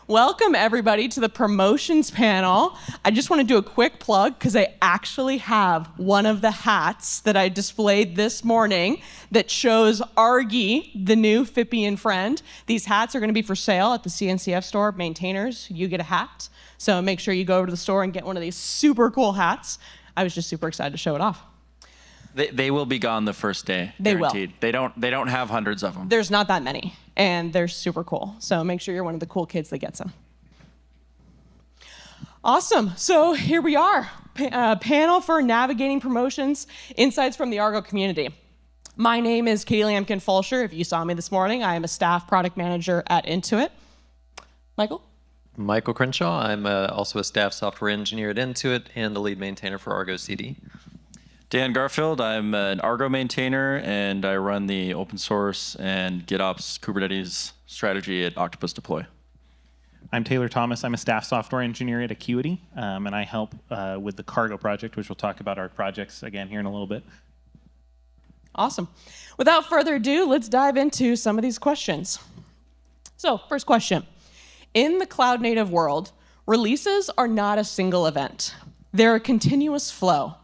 Welcome, everybody, to the promotions panel. I just want to do a quick plug because I actually have one of the hats that I displayed this morning that shows Argy, the new Fippian friend. These hats are going to be for sale at the CNCF store. Maintainers, you get a hat. So make sure you go over to the store and get one of these super cool hats. I was just super excited to show it off. They will be gone the first day. They guaranteed. will. They don't have hundreds of them. There's not that many, and they're super cool. So make sure you're one of the cool kids that gets them. Awesome. So here we are, panel for navigating promotions, insights from the Argo community. My name is Katie Lamkin-Fulsher. If you saw me this morning, I am a staff product manager at Intuit. Michael? Michael Crenshaw. I'm also a staff software engineer at Intuit and the lead maintainer for Argo CD. Dan Garfield, I'm an Argo maintainer, and I run the open source and GitOps Kubernetes strategy at Octopus Deploy. I'm Taylor Thomas. I'm a staff software engineer at Akuity, and I help with the Kargo project, which we'll talk about our projects again here in a little bit. Awesome. Without further ado, let's dive into some of these questions. So, first question. In the cloud-native world, releases are not a single event. They're a continuous flow.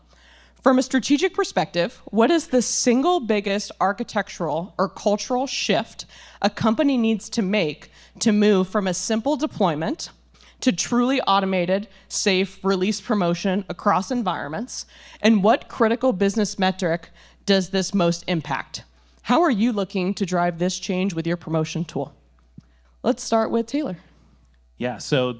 From a strategic perspective, what is the single biggest architectural or cultural shift a company needs to make to move from a simple deployment to truly automated, safe release promotion across environments? And what critical business metric does this most impact? How are you looking to drive this change with your promotion tool? Let's start with Taylor. Yeah, so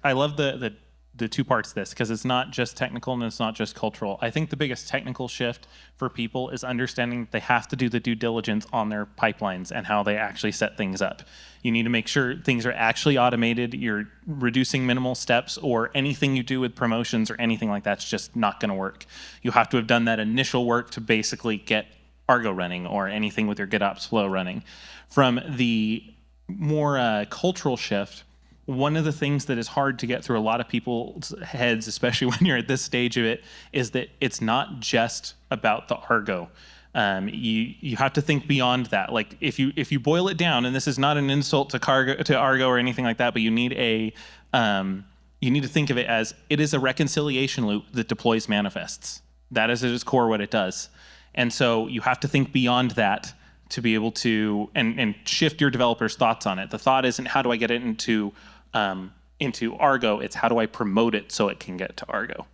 I love the two parts of this because it's not just technical and it's not just cultural. I think the biggest technical shift for people is understanding that they have to do the due diligence on their pipelines and how they actually set things up. You need to make sure things are actually automated, you're reducing minimal steps, or anything you do with promotions or anything like that's just not going to work. You have to have done that initial work to basically get Argo running or anything with your GitOps flow running. From the more cultural shift, one of the things that is hard to get through a lot of people's heads, especially when you're at this stage of it, is that it's not just about the Argo. You have to think beyond that. Like if you boil it down, and this is not an insult to Argo or anything like that, but you need to think of it as it is a reconciliation loop that deploys manifests. That is at its core what it does. And so you have to think beyond that to be able to and shift your developers' thoughts on it. The thought isn't how do I get it into Argo, it's how do I promote it so it can get to Argo.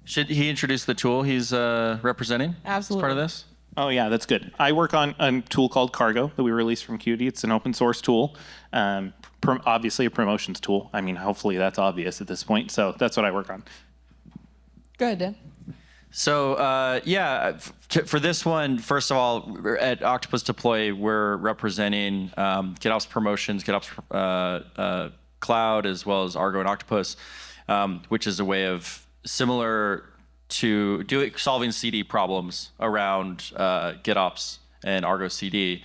Should he introduce the tool he's representing? Absolutely. As part of this? Oh yeah, that's good. I work on a tool called Kargo that we released from Qt. It's an open source tool, obviously a promotions tool. I mean, hopefully that's obvious at this point. So that's what I work on. Go ahead, Dan. So for this one, first of all, at Octopus Deploy, we're representing GitOps Promotions, GitOps Cloud, as well as Argo and Octopus, which is a way of similar to solving CD problems around GitOps and Argo CD.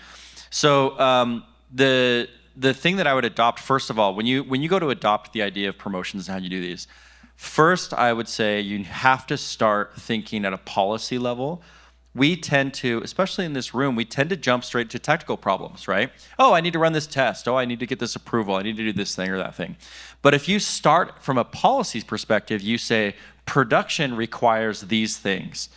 So the thing that I would adopt, first of all, when you go to adopt the idea of promotions and how you do these, first, I would say you have to start thinking at a policy level. We tend to, especially in this room, we tend to jump straight to technical problems, right? Oh, I need to run this test. Oh, I need to get this approval. I need to do this thing or that thing. But if you start from a policies perspective, you say production requires these things.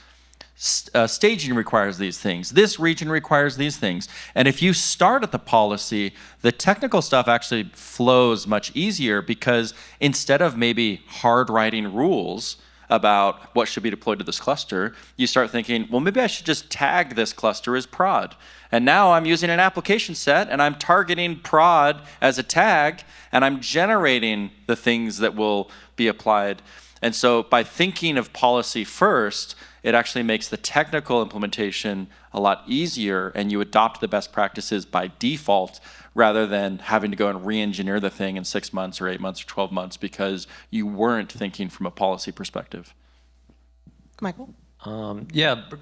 Staging requires these things. This region requires these things. And if you start at the policy, the technical stuff actually flows much easier because instead of maybe hard writing rules about what should be deployed to this cluster, you start thinking, well, maybe I should just tag this cluster as prod. And now I'm using an application set and I'm targeting prod as a tag and I'm generating the things that will be applied. And so by thinking of policy first, it actually makes the technical implementation a lot easier and you adopt the best practices by default rather than having to go and re-engineer the thing in 6 months or 8 months or 12 months because you weren't thinking from a policy perspective. Michael?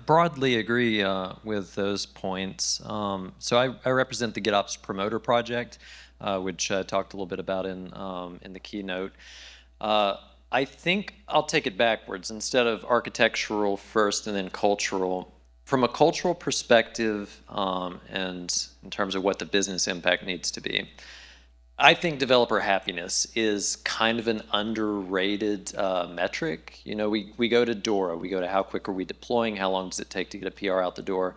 Broadly agree with those points. So I represent the GitOps Promoter project, which I talked a little bit about in the keynote. I think I'll take it backwards. Instead of architectural first and then cultural, from a cultural perspective and in terms of what the business impact needs to be, I think developer happiness is kind of an underrated metric. You know, we go to DORA, we go to how quick are we deploying, how long does it take to get a PR out the door.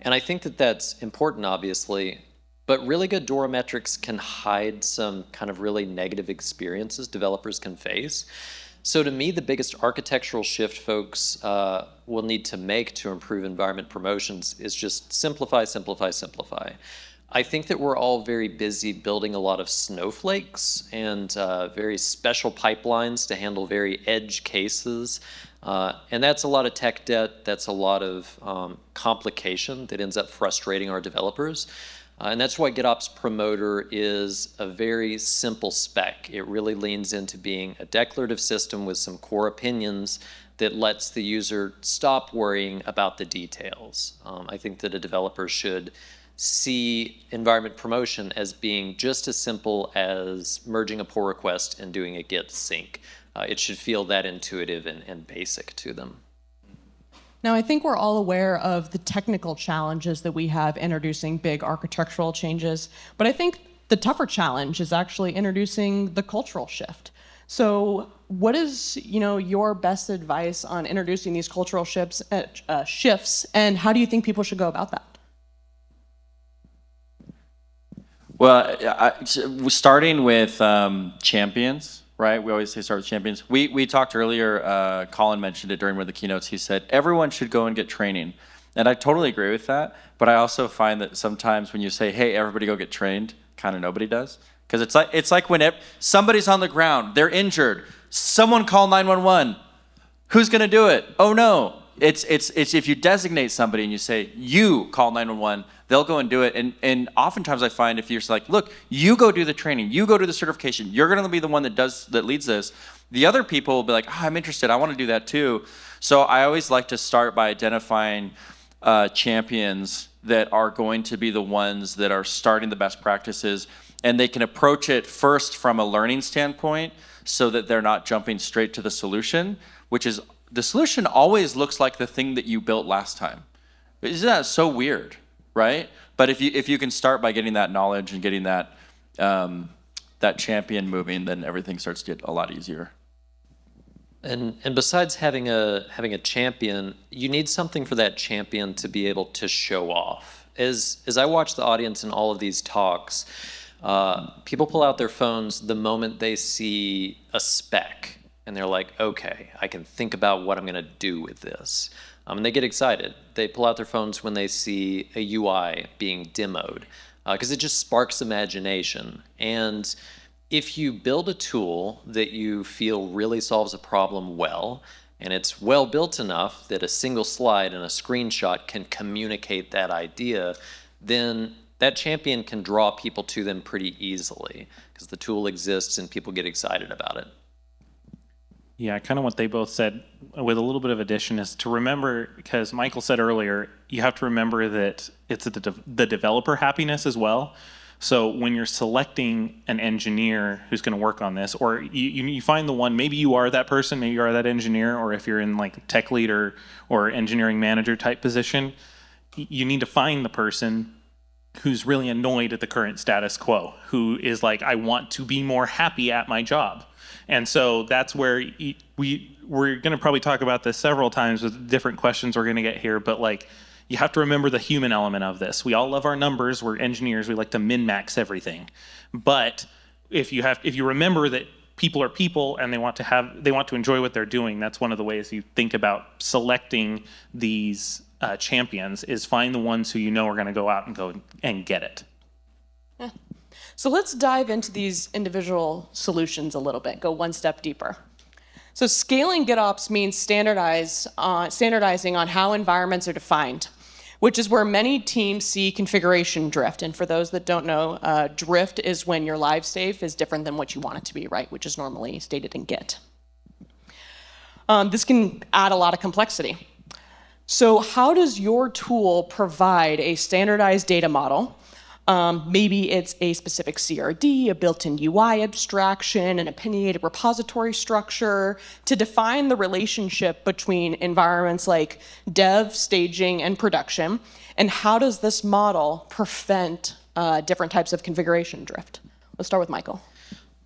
And I think that that's important, obviously, but really good DORA metrics can hide some kind of really negative experiences developers can face. So to me, the biggest architectural shift folks will need to make to improve environment promotions is just simplify, simplify, simplify. I think that we're all very busy building a lot of snowflakes and very special pipelines to handle very edge cases. And that's a lot of tech debt, that's a lot of complication that ends up frustrating our developers. And that's why GitOps Promoter is a very simple spec. It really leans into being a declarative system with some core opinions that lets the user stop worrying about the details. I think that a developer should see environment promotion as being just as simple as merging a pull request and doing a git sync. It should feel that intuitive and basic to them. Now, I think we're all aware of the technical challenges that we have introducing big architectural changes, but I think the tougher challenge is actually introducing the cultural shift. So what is, your best advice on introducing these cultural shifts, and how do you think people should go about that? Well, starting with champions, right? We always say start with champions. We talked earlier, Colin mentioned it during one of the keynotes. He said, everyone should go and get training. And I totally agree with that. But I also find that sometimes when you say, hey, everybody go get trained, kind of nobody does. Because it's like when somebody's on the ground, they're injured, someone call 911. Who's going to do it? Oh, no. It's if you designate somebody and you say, you call 911, they'll go and do it. And oftentimes I find if you're just like, look, you go do the training, you go do the certification, you're going to be the one that leads this. The other people will be like, oh, I'm interested, I want to do that too. So I always like to start by identifying champions that are going to be the ones that are starting the best practices, and they can approach it first from a learning standpoint so that they're not jumping straight to the solution, which is the solution always looks like the thing that you built last time. Isn't that so weird, right? But if you can start by getting that knowledge and getting that that champion moving, then everything starts to get a lot easier. And besides having a champion, you need something for that champion to be able to show off. As I watch the audience in all of these talks, people pull out their phones the moment they see a spec. And they're like, okay, I can think about what I'm going to do with this. And they get excited. They pull out their phones when they see a UI being demoed, because it just sparks imagination. And if you build a tool that you feel really solves a problem well, and it's well built enough that a single slide and a screenshot can communicate that idea, then that champion can draw people to them pretty easily, because the tool exists and people get excited about it. Yeah, kind of what they both said with a little bit of addition is to remember, because Michael said earlier, you have to remember that it's the developer happiness as well. So when you're selecting an engineer who's going to work on this, or you find the one, maybe you are that person, maybe you are that engineer, or if you're in like tech lead or engineering manager type position, you need to find the person who's really annoyed at the current status quo, who is like, I want to be more happy at my job. And so that's where we're going to probably talk about this several times with different questions we're going to get here, but like you have to remember the human element of this. We all love our numbers. We're engineers. We like to min-max everything. But if you remember that people are people and they want to enjoy what they're doing, that's one of the ways you think about selecting these champions is find the ones who you know are going to go out and get it. Yeah. So let's dive into these individual solutions a little bit, go one step deeper. So scaling GitOps means standardizing on how environments are defined, which is where many teams see configuration drift. And for those that don't know, drift is when your live state is different than what you want it to be, right? Which is normally stated in Git. This can add a lot of complexity. So how does your tool provide a standardized data model? Maybe it's a specific CRD, a built-in UI abstraction, an opinionated repository structure to define the relationship between environments like dev, staging, and production. And how does this model prevent different types of configuration drift? Let's start with Michael.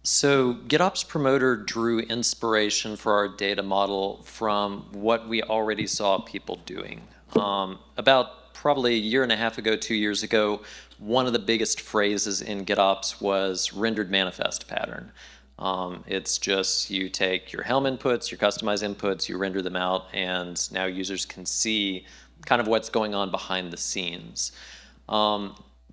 So GitOps Promoter drew inspiration for our data model from what we already saw people doing. About probably a year and a half ago, 2 years ago, one of the biggest phrases in GitOps was rendered manifest pattern. It's just you take your Helm inputs, your customized inputs, you render them out, and now users can see kind of what's going on behind the scenes.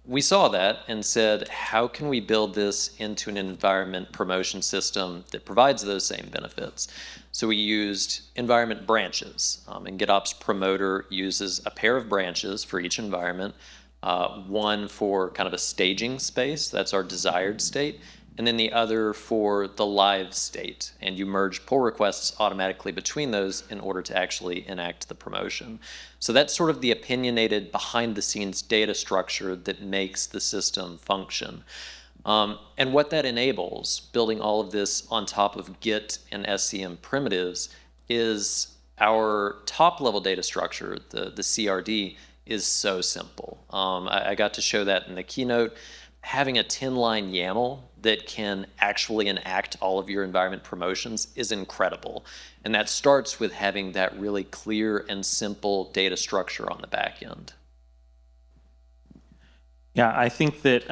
We saw that and said, how can we build this into an environment promotion system that provides those same benefits? So we used environment branches. And GitOps Promoter uses a pair of branches for each environment, one for kind of a staging space, that's our desired state, and then the other for the live state. And you merge pull requests automatically between those in order to actually enact the promotion. So that's sort of the opinionated behind-the-scenes data structure that makes the system function. And what that enables, building all of this on top of Git and SCM primitives, is our top-level data structure, the CRD, is so simple. I got to show that in the keynote. Having a 10-line YAML that can actually enact all of your environment promotions is incredible. And that starts with having that really clear and simple data structure on the back end. Yeah, I think that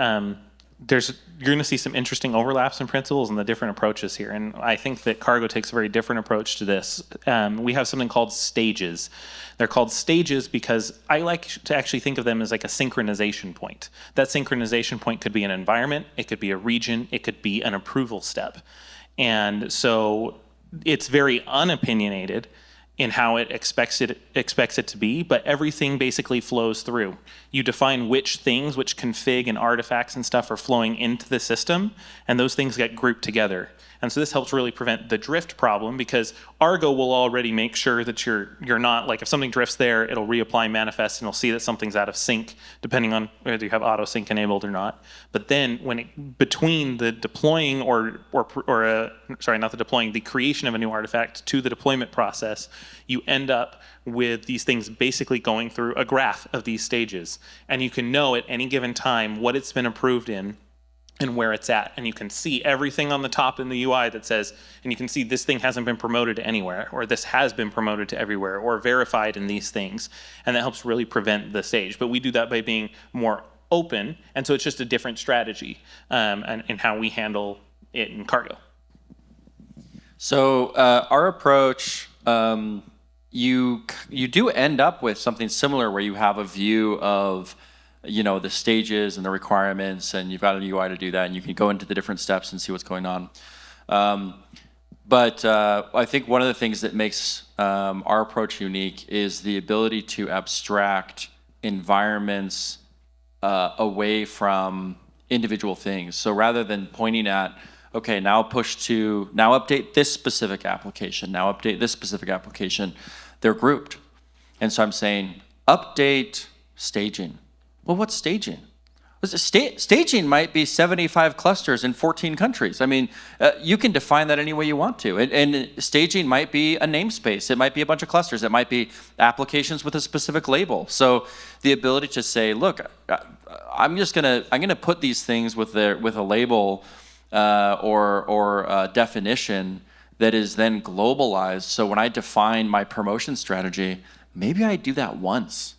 you're going to see some interesting overlaps in principles and the different approaches here. And I think that Kargo takes a very different approach to this. We have something called stages. They're called stages because I like to actually think of them as like a synchronization point. That synchronization point could be an environment, it could be a region, it could be an approval step. And so it's very unopinionated in how it expects it to be, but everything basically flows through. You define which things, which config and artifacts and stuff are flowing into the system, and those things get grouped together. And so this helps really prevent the drift problem, because Argo will already make sure that you're not, like if something drifts there, it'll reapply manifest and it'll see that something's out of sync, depending on whether you have auto sync enabled or not. But then between the deploying the creation of a new artifact to the deployment process, you end up with these things basically going through a graph of these stages. And you can know at any given time what it's been approved in and where it's at. And you can see everything on the top in the UI that says, and you can see this thing hasn't been promoted to anywhere, or this has been promoted to everywhere, or verified in these things. And that helps really prevent the stage. But we do that by being more open. And so it's just a different strategy in how we handle it in Kargo. So our approach, you do end up with something similar where you have a view of the stages and the requirements, and you've got a UI to do that, and you can go into the different steps and see what's going on. But I think one of the things that makes our approach unique is the ability to abstract environments away from individual things. So rather than pointing at, okay, now update this specific application, now update this specific application, they're grouped. And so I'm saying, update staging. Well, what's staging? Staging might be 75 clusters in 14 countries. I mean, you can define that any way you want to. And staging might be a namespace. It might be a bunch of clusters. It might be applications with a specific label. So the ability to say, look, I'm gonna put these things with a label or a definition that is then globalized. So when I define my promotion strategy, maybe I do that once.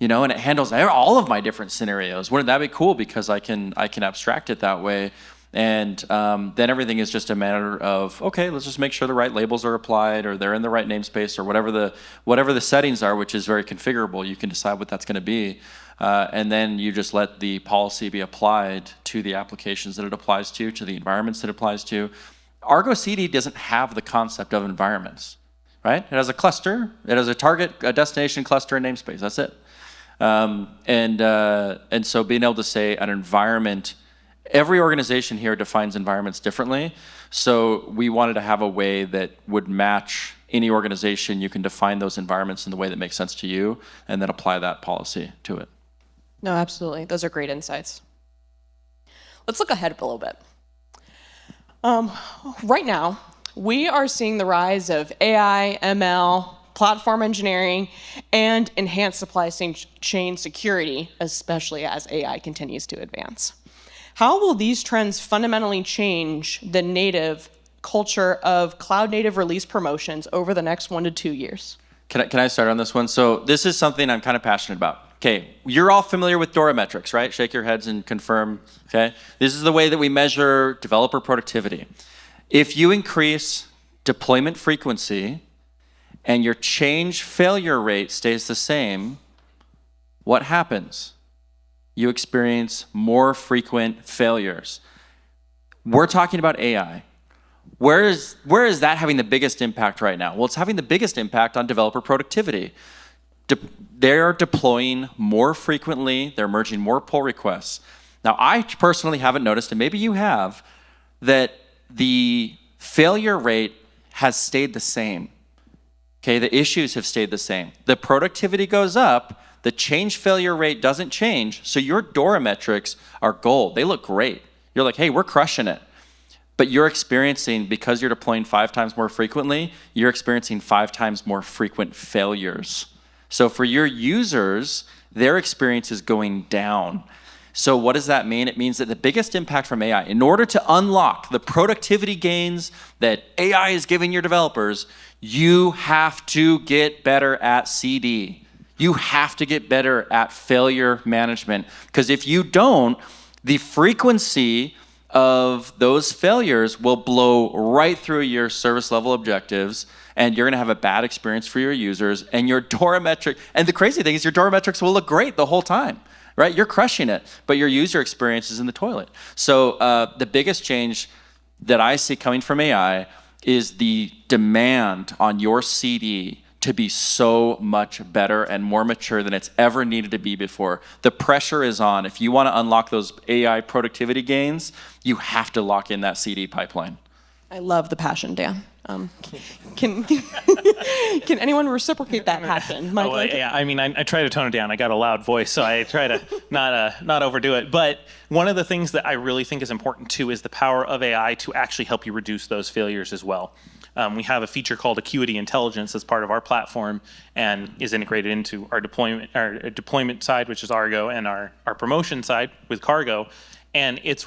And it handles all of my different scenarios. Wouldn't that be cool? Because I can abstract it that way, and then everything is just a matter of, okay, let's just make sure the right labels are applied, or they're in the right namespace, or whatever the settings are, which is very configurable. You can decide what that's going to be, and then you just let the policy be applied to the applications that it applies to the environments that it applies to. Argo CD doesn't have the concept of environments, right? It has a cluster, it has a target, a destination cluster, and namespace. That's it. And so being able to say an environment, every organization here defines environments differently. So we wanted to have a way that would match any organization. You can define those environments in the way that makes sense to you, and then apply that policy to it. No, absolutely. Those are great insights. Let's look ahead a little bit. Right now, we are seeing the rise of AI, ML, platform engineering, and enhanced supply chain security, especially as AI continues to advance. How will these trends fundamentally change the native culture of cloud native release promotions over the next 1 to 2 years? Can I start on this one? So this is something I'm kind of passionate about. Okay, you're all familiar with DORA metrics, right? Shake your heads and confirm, okay? This is the way that we measure developer productivity. If you increase deployment frequency and your change failure rate stays the same, what happens? You experience more frequent failures. We're talking about AI. Where is that having the biggest impact right now? Well, it's having the biggest impact on developer productivity. They're deploying more frequently. They're merging more pull requests. Now, I personally haven't noticed, and maybe you have, that the failure rate has stayed the same. Okay, the issues have stayed the same. The productivity goes up, the change failure rate doesn't change, so your DORA metrics are gold. They look great. You're like, hey, we're crushing it. But you're experiencing, because you're deploying 5 times more frequently, you're experiencing 5 times more frequent failures. So for your users, their experience is going down. So what does that mean? It means that the biggest impact from AI, in order to unlock the productivity gains that AI is giving your developers, you have to get better at CD. You have to get better at failure management. Because if you don't, the frequency of those failures will blow right through your service level objectives, and you're gonna have a bad experience for your users, and your DORA metric, and the crazy thing is your DORA metrics will look great the whole time, right? You're crushing it, but your user experience is in the toilet. So the biggest change that I see coming from AI is the demand on your CD to be so much better and more mature than it's ever needed to be before. The pressure is on. If you want to unlock those AI productivity gains, you have to lock in that CD pipeline. I love the passion, Dan. Can anyone reciprocate that passion? Mike, Yeah, I mean, I try to tone it down. I got a loud voice, so I try to not overdo it. But one of the things that I really think is important too is the power of AI to actually help you reduce those failures as well. We have a feature called Akuity Intelligence as part of our platform and is integrated into our deployment side, which is Argo, and our promotion side with Kargo. And it's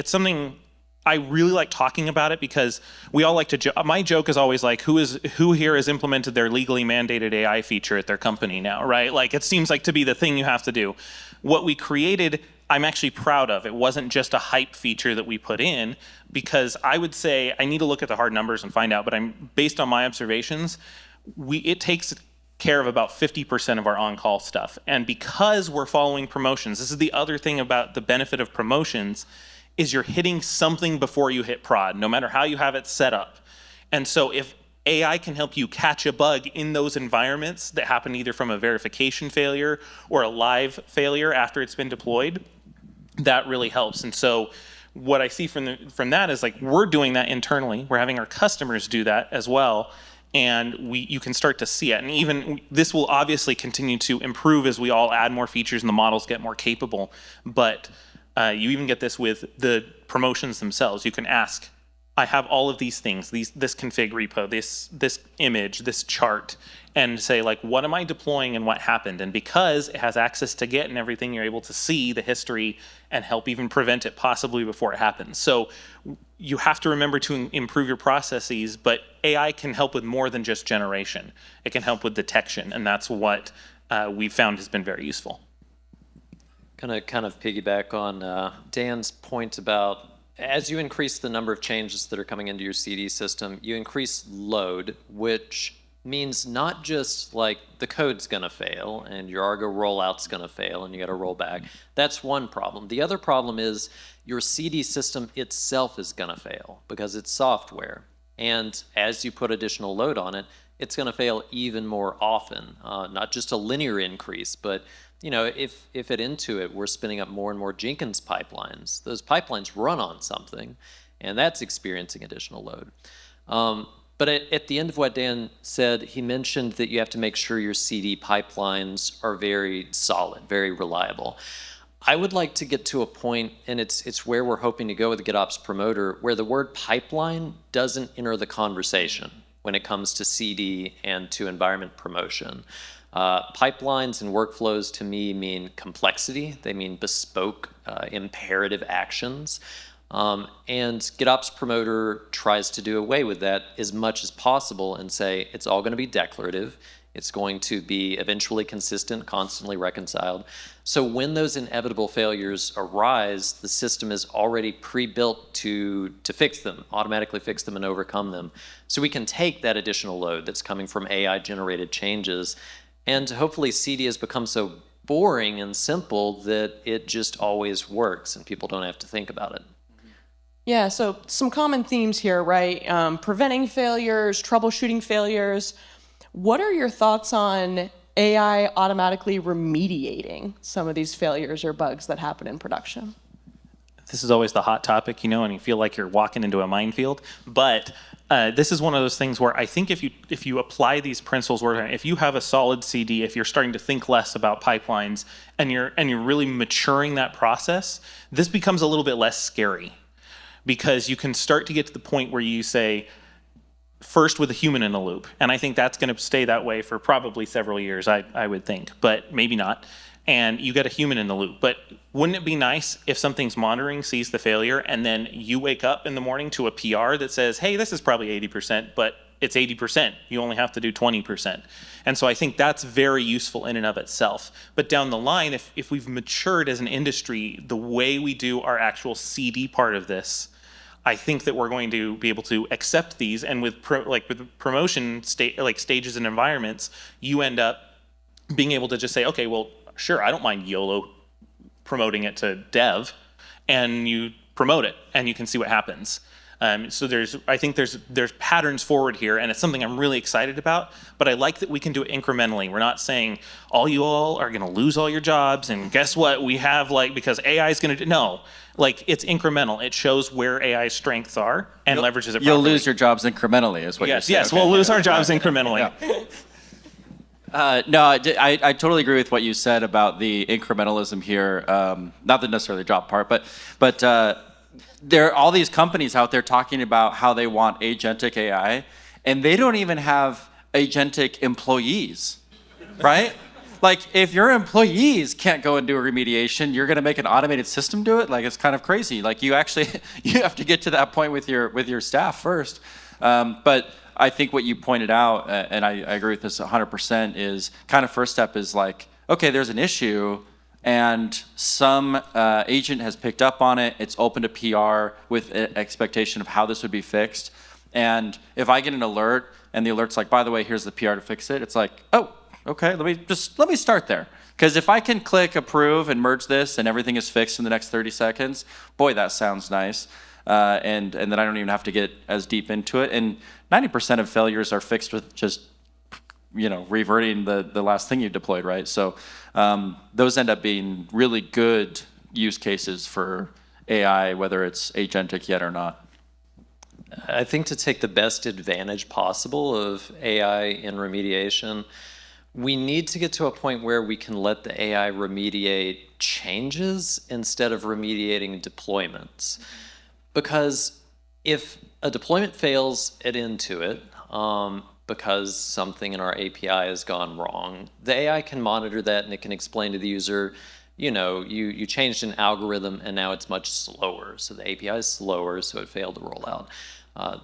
something I really like talking about it because we all like to my joke is always like, who here has implemented their legally mandated AI feature at their company now, right? Like, it seems like to be the thing you have to do. What we created, I'm actually proud of. It wasn't just a hype feature that we put in, because I would say, I need to look at the hard numbers and find out, but based on my observations, it takes care of about 50% of our on-call stuff. And because we're following promotions, this is the other thing about the benefit of promotions, is you're hitting something before you hit prod, no matter how you have it set up. And so if AI can help you catch a bug in those environments that happen either from a verification failure or a live failure after it's been deployed, that really helps. And so what I see from that is, like, we're doing that internally. We're having our customers do that as well. And you can start to see it. And even this will obviously continue to improve as we all add more features and the models get more capable. But you even get this with the promotions themselves. You can ask, I have all of these things, this config repo, this image, this chart, and say, like, what am I deploying and what happened? And because it has access to Git and everything, you're able to see the history and help even prevent it possibly before it happens. So you have to remember to improve your processes, but AI can help with more than just generation. It can help with detection, and that's what we've found has been very useful. Gonna kind of piggyback on Dan's point about, as you increase the number of changes that are coming into your CD system, you increase load, which means not just like the code's gonna fail and your Argo rollout's gonna fail and you gotta roll back. That's one problem. The other problem is your CD system itself is gonna fail because it's software. And as you put additional load on it, it's gonna fail even more often. Not just a linear increase, but you know, if at Intuit we're spinning up more and more Jenkins pipelines, those pipelines run on something, and that's experiencing additional load. But at the end of what Dan said, he mentioned that you have to make sure your CD pipelines are very solid, very reliable. I would like to get to a point, and it's where we're hoping to go with the GitOps Promoter, where the word pipeline doesn't enter the conversation when it comes to CD and to environment promotion. Pipelines and workflows to me mean complexity. They mean bespoke, imperative actions. And GitOps Promoter tries to do away with that as much as possible and say it's all going to be declarative. It's going to be eventually consistent, constantly reconciled. So when those inevitable failures arise, the system is already pre-built to fix them, automatically fix them and overcome them. So we can take that additional load that's coming from AI-generated changes, and hopefully CD has become so boring and simple that it just always works and people don't have to think about it. Yeah, so some common themes here, right? Preventing failures, troubleshooting failures. What are your thoughts on AI automatically remediating some of these failures or bugs that happen in production? This is always the hot topic, you know, and you feel like you're walking into a minefield. But this is one of those things where I think if you apply these principles, where if you have a solid CD, if you're starting to think less about pipelines, and you're really maturing that process, this becomes a little bit less scary, because you can start to get to the point where you say, first with a human in the loop. And I think that's going to stay that way for probably several years, I would think, but maybe not. And you get a human in the loop. But wouldn't it be nice if something's monitoring, sees the failure, and then you wake up in the morning to a PR that says, hey, this is probably 80%, but it's 80%. You only have to do 20%. And so I think that's very useful in and of itself. But down the line, if we've matured as an industry, the way we do our actual CD part of this, I think that we're going to be able to accept these, and with promotion stages and environments, you end up being able to just say, okay, well, sure, I don't mind YOLO promoting it to dev, and you promote it, and you can see what happens. So I think there's patterns forward here, and it's something I'm really excited about, but I like that we can do it incrementally. We're not saying you all are going to lose all your jobs, and guess what, we have because AI is going to do, no. It's incremental. It shows where AI's strengths are and leverages it properly. You'll lose your jobs incrementally is what you're saying. Yes, we'll lose our jobs incrementally. No, I totally agree with what you said about the incrementalism here. Not the necessarily job part, but there are all these companies out there talking about how they want agentic AI, and they don't even have agentic employees, right? If your employees can't go and do a remediation, you're going to make an automated system do it? It's kind of crazy. You have to get to that point with your staff first. But I think what you pointed out, and I agree with this 100%, is kind of first step is okay, there's an issue, and some agent has picked up on it. It's opened a PR with an expectation of how this would be fixed. And if I get an alert, and the alert's by the way, here's the PR to fix it, it's oh, okay, let me start there. Because if I can click approve and merge this and everything is fixed in the next 30 seconds, boy, that sounds nice. And then I don't even have to get as deep into it. And 90% of failures are fixed with just, reverting the last thing you deployed, right? So those end up being really good use cases for AI, whether it's agentic yet or not. I think to take the best advantage possible of AI in remediation, we need to get to a point where we can let the AI remediate changes instead of remediating deployments. Because if a deployment fails at Intuit because something in our API has gone wrong, the AI can monitor that and it can explain to the user, you changed an algorithm and now it's much slower. So the API is slower, so it failed to roll out.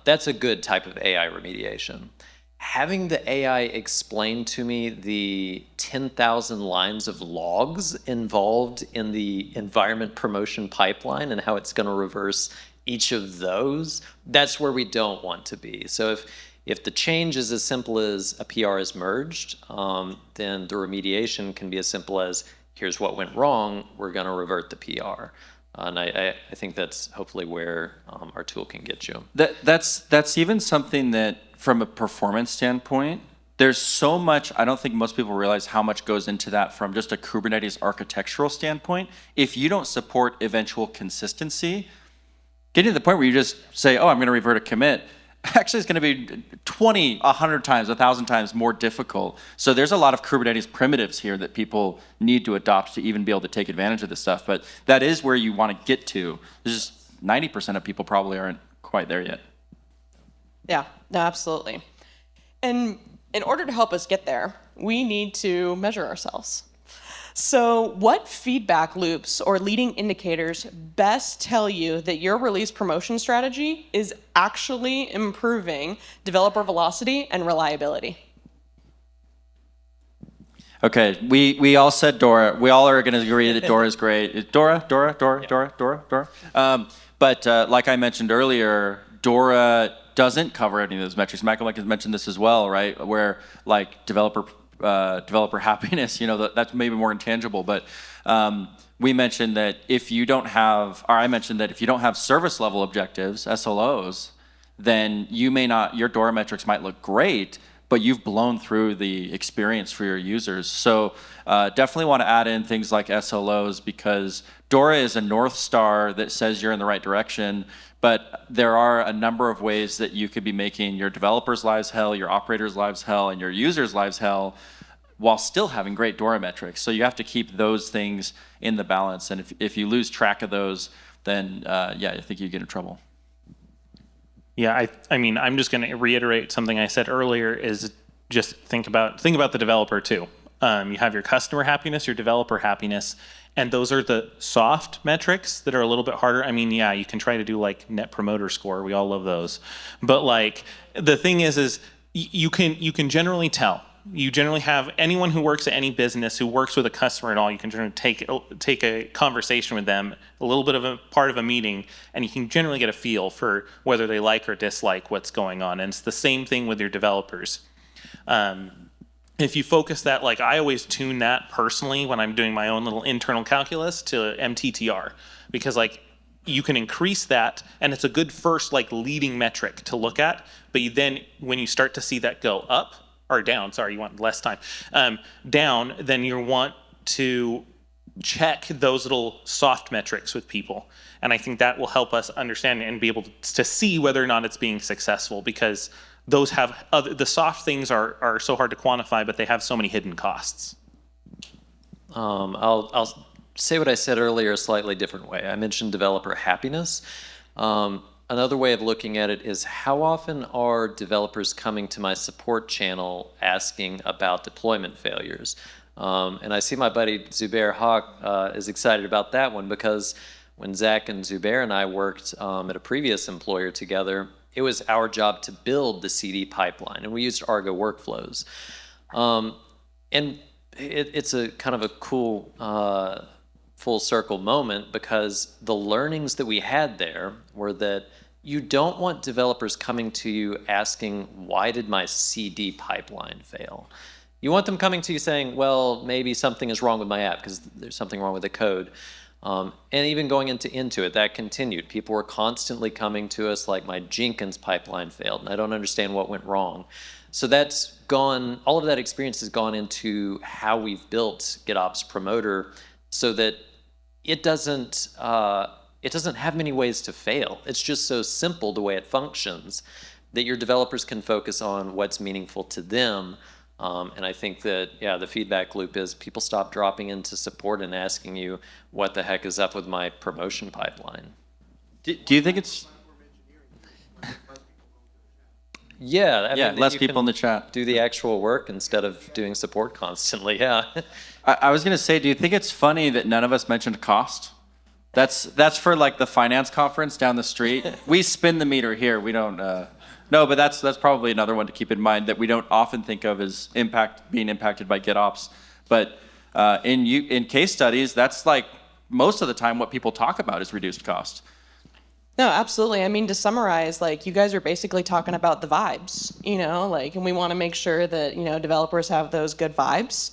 That's a good type of AI remediation. Having the AI explain to me the 10,000 lines of logs involved in the environment promotion pipeline and how it's going to reverse each of those, that's where we don't want to be. So if the change is as simple as a PR is merged, then the remediation can be as simple as, here's what went wrong, we're going to revert the PR. And I think that's hopefully where our tool can get you. That's even something that, from a performance standpoint, there's so much, I don't think most people realize how much goes into that from just a Kubernetes architectural standpoint. If you don't support eventual consistency, getting to the point where you just say, oh, I'm going to revert a commit, actually it's going to be 20, 100 times, 1,000 times more difficult. So there's a lot of Kubernetes primitives here that people need to adopt to even be able to take advantage of this stuff. But that is where you want to get to. There's just 90% of people probably aren't quite there yet. Yeah, no, absolutely. And in order to help us get there, we need to measure ourselves. So what feedback loops or leading indicators best tell you that your release promotion strategy is actually improving developer velocity and reliability? Okay, we all said Dora. We all are going to agree that Dora is great. Dora. But like I mentioned earlier, Dora doesn't cover any of those metrics. Michael has mentioned this as well, right? Where like developer happiness, that's maybe more intangible. But we mentioned that if you don't have, or I mentioned that if you don't have service level objectives, SLOs, then your Dora metrics might look great, but you've blown through the experience for your users. So definitely want to add in things like SLOs, because Dora is a North Star that says you're in the right direction, but there are a number of ways that you could be making your developers' lives hell, your operators' lives hell, and your users' lives hell, while still having great Dora metrics. So you have to keep those things in the balance, and if you lose track of those, then I think you get in trouble. Yeah, I mean, I'm just going to reiterate something I said earlier, is just think about the developer too. You have your customer happiness, your developer happiness, and those are the soft metrics that are a little bit harder. I mean, yeah, you can try to do like net promoter score. We all love those. But like the thing is you can generally tell. You generally have anyone who works at any business who works with a customer at all, you can generally take a conversation with them, a little bit of a part of a meeting, and you can generally get a feel for whether they like or dislike what's going on. And it's the same thing with your developers. If you focus that, like I always tune that personally when I'm doing my own little internal calculus to MTTR, because like you can increase that, and it's a good first like leading metric to look at. But then when you start to see that go up, or down, sorry, you want less time, down, then you want to check those little soft metrics with people. And I think that will help us understand and be able to see whether or not it's being successful, because those have, the soft things are so hard to quantify, but they have so many hidden costs. I'll say what I said earlier a slightly different way. I mentioned developer happiness. Another way of looking at it is how often are developers coming to my support channel asking about deployment failures? And I see my buddy Zubair Haq is excited about that one, because when Zach and Zubair and I worked at a previous employer together, it was our job to build the CD pipeline, and we used Argo workflows. And it's a kind of a cool full circle moment, because the learnings that we had there were that you don't want developers coming to you asking, why did my CD pipeline fail? You want them coming to you saying, well, maybe something is wrong with my app because there's something wrong with the code. And even going into Intuit, that continued. People were constantly coming to us like, my Jenkins pipeline failed and I don't understand what went wrong. So that's gone, all of that experience has gone into how we've built GitOps Promoter, so that it doesn't have many ways to fail. It's just so simple the way it functions that your developers can focus on what's meaningful to them. And I think that, yeah, the feedback loop is people stop dropping into support and asking you, what the heck is up with my promotion pipeline? Do you think it's... Yeah, I mean, less people in the chat. Do the actual work instead of doing support constantly, yeah. I was going to say, do you think it's funny that none of us mentioned cost? That's for like the finance conference down the street. We spin the meter here. We don't... No, but that's probably another one to keep in mind that we don't often think of as being impacted by GitOps. But in case studies, that's like most of the time what people talk about is reduced cost. No, absolutely. I mean, to summarize, like, you guys are basically talking about the vibes, and we want to make sure that, developers have those good vibes.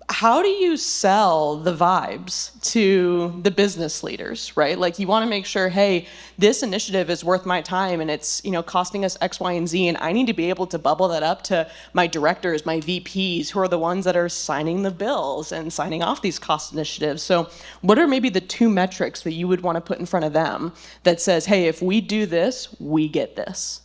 How do you sell the vibes to the business leaders, right? Like, you want to make sure, hey, this initiative is worth my time and it's, costing us X, Y, and Z, and I need to be able to bubble that up to my directors, my VPs, who are the ones that are signing the bills and signing off these cost initiatives. So what are maybe the 2 metrics that you would want to put in front of them that says, hey, if we do this, we get this?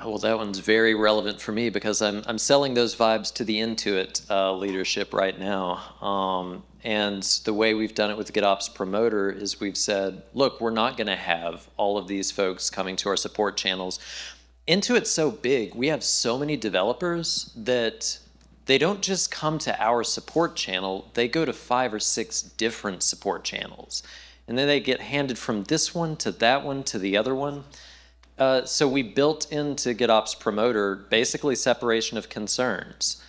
Well, that one's very relevant for me, because I'm selling those vibes to the Intuit leadership right now. And the way we've done it with GitOps Promoter is we've said, look, we're not going to have all of these folks coming to our support channels Intuit's so big, we have so many developers that they don't just come to our support channel, they go to 5 or 6 different support channels. And then they get handed from this one to that one to the other one. So we built into GitOps Promoter basically separation of concerns.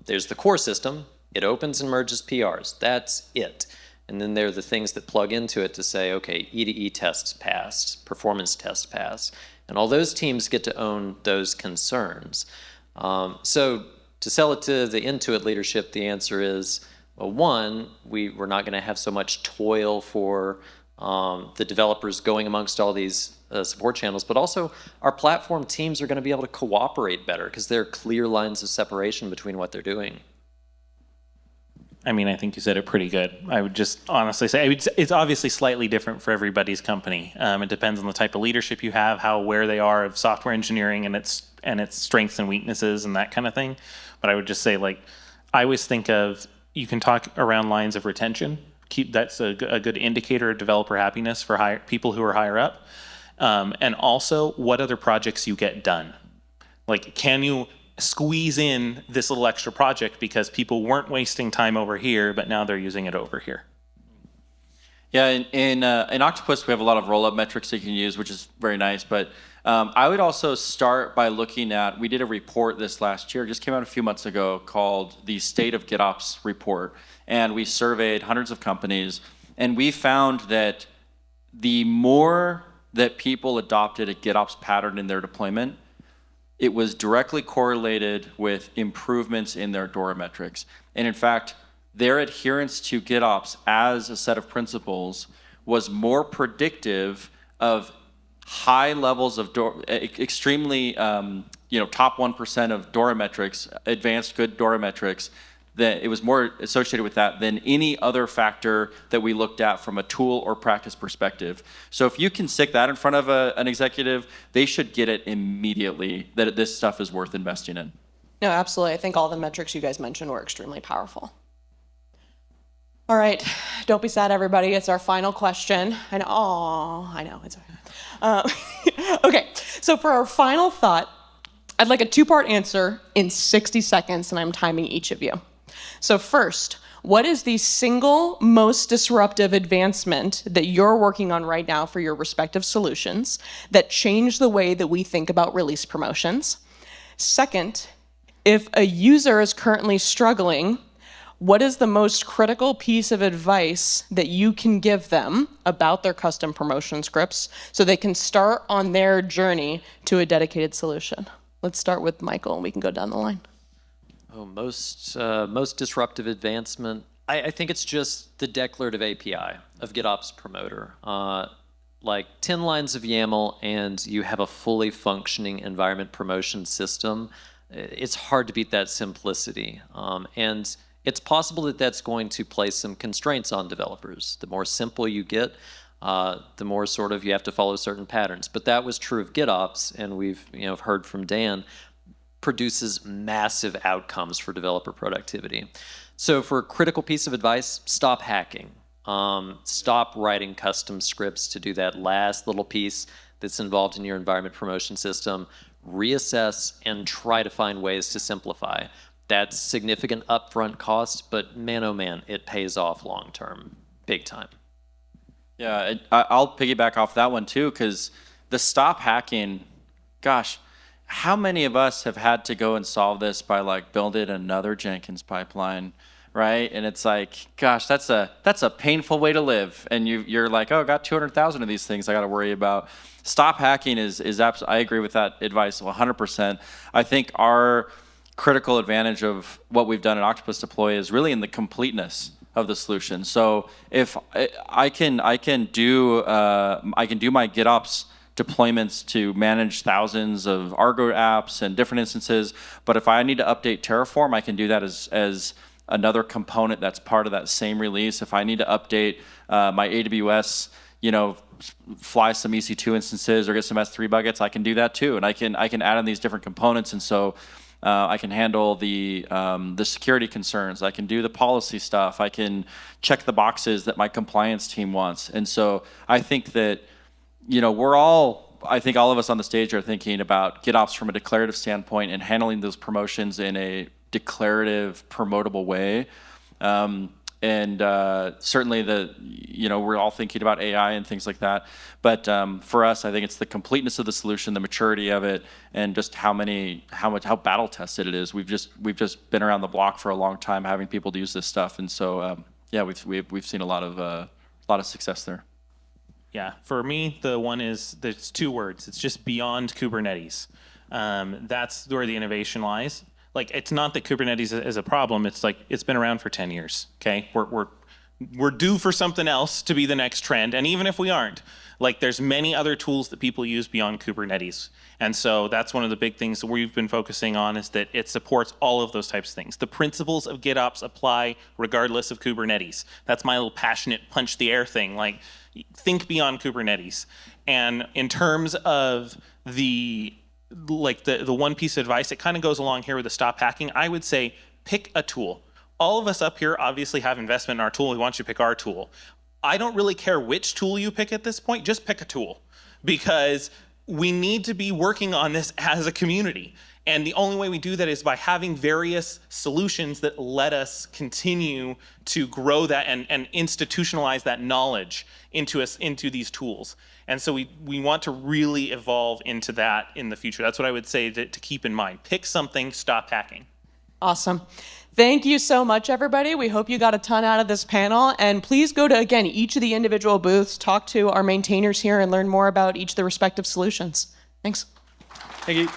There's the core system, it opens and merges PRs, that's it. And then there are the things that plug into it to say, okay, E2E tests passed, performance tests passed. And all those teams get to own those concerns. So to sell it to the Intuit leadership, the answer is, well, one, we're not going to have so much toil for the developers going amongst all these support channels, but also our platform teams are going to be able to cooperate better because there are clear lines of separation between what they're doing. I mean, I think you said it pretty good. I would just honestly say it's obviously slightly different for everybody's company. It depends on the type of leadership you have, how aware they are of software engineering and its strengths and weaknesses and that kind of thing. But I would just say, like, I always think of, you can talk around lines of retention. That's a good indicator of developer happiness for people who are higher up. And also what other projects you get done. Like, can you squeeze in this little extra project because people weren't wasting time over here, but now they're using it over here? Yeah, in Octopus, we have a lot of roll-up metrics that you can use, which is very nice. But I would also start by looking at, we did a report this last year, just came out a few months ago, called the State of GitOps Report. And we surveyed hundreds of companies. And we found that the more that people adopted a GitOps pattern in their deployment, it was directly correlated with improvements in their DORA metrics. And in fact, their adherence to GitOps as a set of principles was more predictive of high levels of extremely, top 1% of DORA metrics, advanced good DORA metrics. That it was more associated with that than any other factor that we looked at from a tool or practice perspective. So if you can stick that in front of an executive, they should get it immediately that this stuff is worth investing in. No, absolutely. I think all the metrics you guys mentioned were extremely powerful. All right, don't be sad, everybody. It's our final question. And I know, it's okay. Okay, so for our final thought, I'd like a 2-part answer in 60 seconds, and I'm timing each of you. So first, what is the single most disruptive advancement that you're working on right now for your respective solutions that changed the way that we think about release promotions? Second, if a user is currently struggling, what is the most critical piece of advice that you can give them about their custom promotion scripts so they can start on their journey to a dedicated solution? Let's start with Michael, and we can go down the line. Oh, most disruptive advancement, I think it's just the declarative API of GitOps Promoter. Like 10 lines of YAML and you have a fully functioning environment promotion system. It's hard to beat that simplicity. And it's possible that that's going to place some constraints on developers. The more simple you get, the more sort of you have to follow certain patterns. But that was true of GitOps, and we've heard from Dan, produces massive outcomes for developer productivity. So for a critical piece of advice, stop hacking. Stop writing custom scripts to do that last little piece that's involved in your environment promotion system. Reassess and try to find ways to simplify. That's significant upfront cost, but man, oh man, it pays off long term, big time. Yeah, I'll piggyback off that one too, because the stop hacking, gosh, how many of us have had to go and solve this by like building another Jenkins pipeline, right? And it's like, gosh, that's a painful way to live. And you're like, oh, I got 200,000 of these things I got to worry about. Stop hacking is absolutely, I agree with that advice 100%. I think our critical advantage of what we've done at Octopus Deploy is really in the completeness of the solution. So if I can do my GitOps deployments to manage thousands of Argo apps and different instances, but if I need to update Terraform, I can do that as another component that's part of that same release. If I need to update my AWS, fly some EC2 instances or get some S3 buckets, I can do that too, and I can add in these different components, and so I can handle the security concerns. I can do the policy stuff. I can check the boxes that my compliance team wants. And so I think that we're all I think all of us on the stage are thinking about GitOps from a declarative standpoint and handling those promotions in a declarative, promotable way. Certainly we're all thinking about AI and things like that. But for us, I think it's the completeness of the solution, the maturity of it, and just how battle tested it is. We've just been around the block for a long time, having people use this stuff, and so we've seen a lot of success there. Yeah, for me, there's 2 words. It's just beyond Kubernetes. That's where the innovation lies. Like, it's not that Kubernetes is a problem. It's like it's been around for 10 years. Okay, we're due for something else to be the next trend. And even if we aren't, like, there's many other tools that people use beyond Kubernetes. And so that's one of the big things that we've been focusing on, is that it supports all of those types of things. The principles of GitOps apply regardless of Kubernetes. That's my little passionate punch the air thing. Like, think beyond Kubernetes. And in terms of the one piece of advice, it kind of goes along here with the stop hacking. I would say pick a tool. All of us up here obviously have investment in our tool. We want you to pick our tool. I don't really care which tool you pick at this point. Just pick a tool, because we need to be working on this as a community. And the only way we do that is by having various solutions that let us continue to grow that and institutionalize that knowledge into these tools. And so we want to really evolve into that in the future. That's what I would say to keep in mind. Pick something, stop hacking. Awesome. Thank you so much, everybody. We hope you got a ton out of this panel. And please go to, again, each of the individual booths, talk to our maintainers here, and learn more about each of the respective solutions. Thanks. Thank you.